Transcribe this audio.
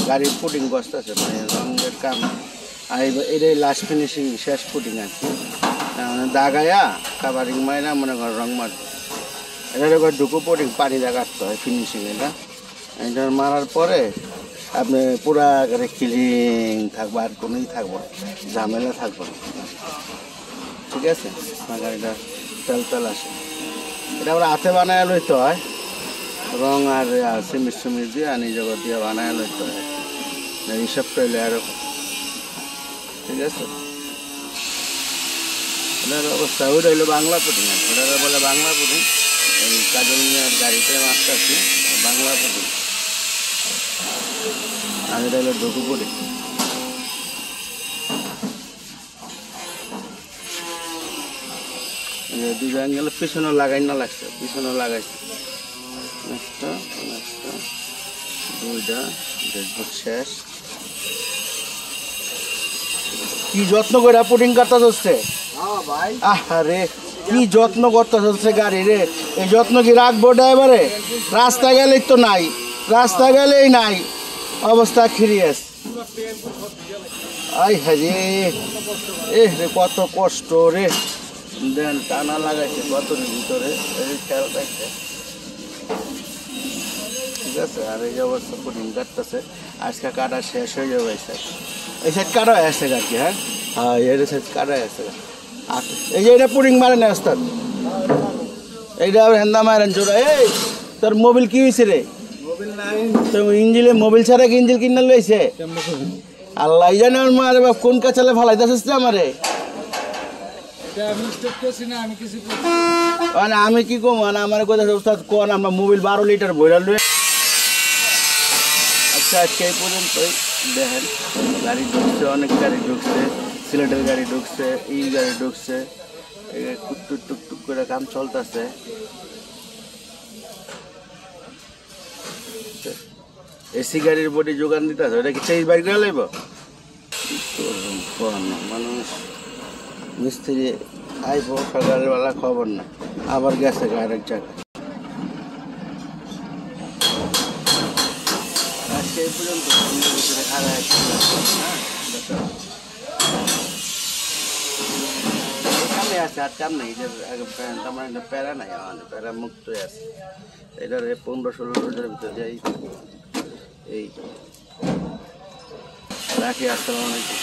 গাড়ির পুটিং বসতেছে, মানে রঙের কাম। আর এটাই লাস্ট ফিনিশিং, শেষ পুটিং আর কি। দাগায়া কাভারিং মাইনা মনে কর রং মারবে। এটার এবার ঢুকু পুটিং পানি দিয়ে কাটতে হয় ফিনিশিং। এটা মারার পরে আপনি পুরা করে ক্লিন থাকবো, আর কোনোই থাকবো ঝামেলা থাকবো না, ঠিক আছে। গাড়িটা তেল আসে। এটা আবার হাতে বানায় লইতে হয়, রং আর সিমিট সিমিট দিয়ে নিজের দিয়ে বানায় লইতে হয়, হিসাব করলে আরো, ঠিক আছে। এটার অবস্থা ওইটা হইলো বাংলা পুটিং, আর ওটা বলে বাংলা পুটিং। এই কাজল মিয়ার গাড়িতে মাছটাছি বাংলা পুটিং, আর এটা হলো ঢুকু পুটিং। দুটো অ্যাঙ্গেল পিছনে লাগাই না লাগছে, পিছনে লাগাইছে একটা দুইটা শেষ। কি যত্ন করে পুটিং কাটতে চলছে, আরে কি যত্ন করতে চলছে গাড়ি রে। এই যত্ন কি রাখবো ড্রাইভারে? রাস্তা গেলেই তো নাই, রাস্তা গেলেই নাই, অবস্থা খিরিয়াস। আই হাজি এ রে কত কষ্ট রে, দেন টানা লাগাইছে গতরের ভিতরে, খেয়াল রাখছে, ঠিক আছে। আর এই অবস্থা পুটিং কাটতেছে, আজকে কাটা শেষ হয়ে যাবে। এই সাইড কাটা হয়ে আসছে আর কি। হ্যাঁ হ্যাঁ, এর সাইড কাটা হয়ে আসছে। এই যে এটা পুটিং মারে না ওস্তাদ, এইটা আবার হেন্দা মারেন চোরা। এই তোর মোবিল কি হয়েছে রে? তো ইঞ্জিলে মোবিল ছাড়া কি ইঞ্জিল কিনে লইছে? আল্লাহ জানে আমার মারে বাপ কোন কাছালে ফালাইতেছিস আমারে। আমি কি কম আমার কথা ওস্তাদ কোন, আমরা মোবিল 12 লিটার বইরা লই। আচ্ছা আজকে এই পর্যন্তই। দেখেন গাড়ি ঢুকছে, অনেক গাড়ি ঢুকছে, সিলেটের গাড়ি ঢুকছে, এই গাড়ি ঢুকছে, টুকটুক টুকটুক করে কাম চলতেছে। এসি গাড়ির বডি যোগান দিতে আছে, ওটা কি চেঞ্জ বাইক করে লাগব? মানুষ মিস্ত্রি আইব সকালবেলা, খবর না, আবার গেছে আরেক জায়গায়। আজকে এই পর্যন্ত। কামে আছে, আর কাম নেই, আমার প্যারা নাই, আমার প্যারা মুক্ত আছে। এটার 15-16 রোজের ভিতরে যাই এই রাখি। আসসালামু আলাইকুম।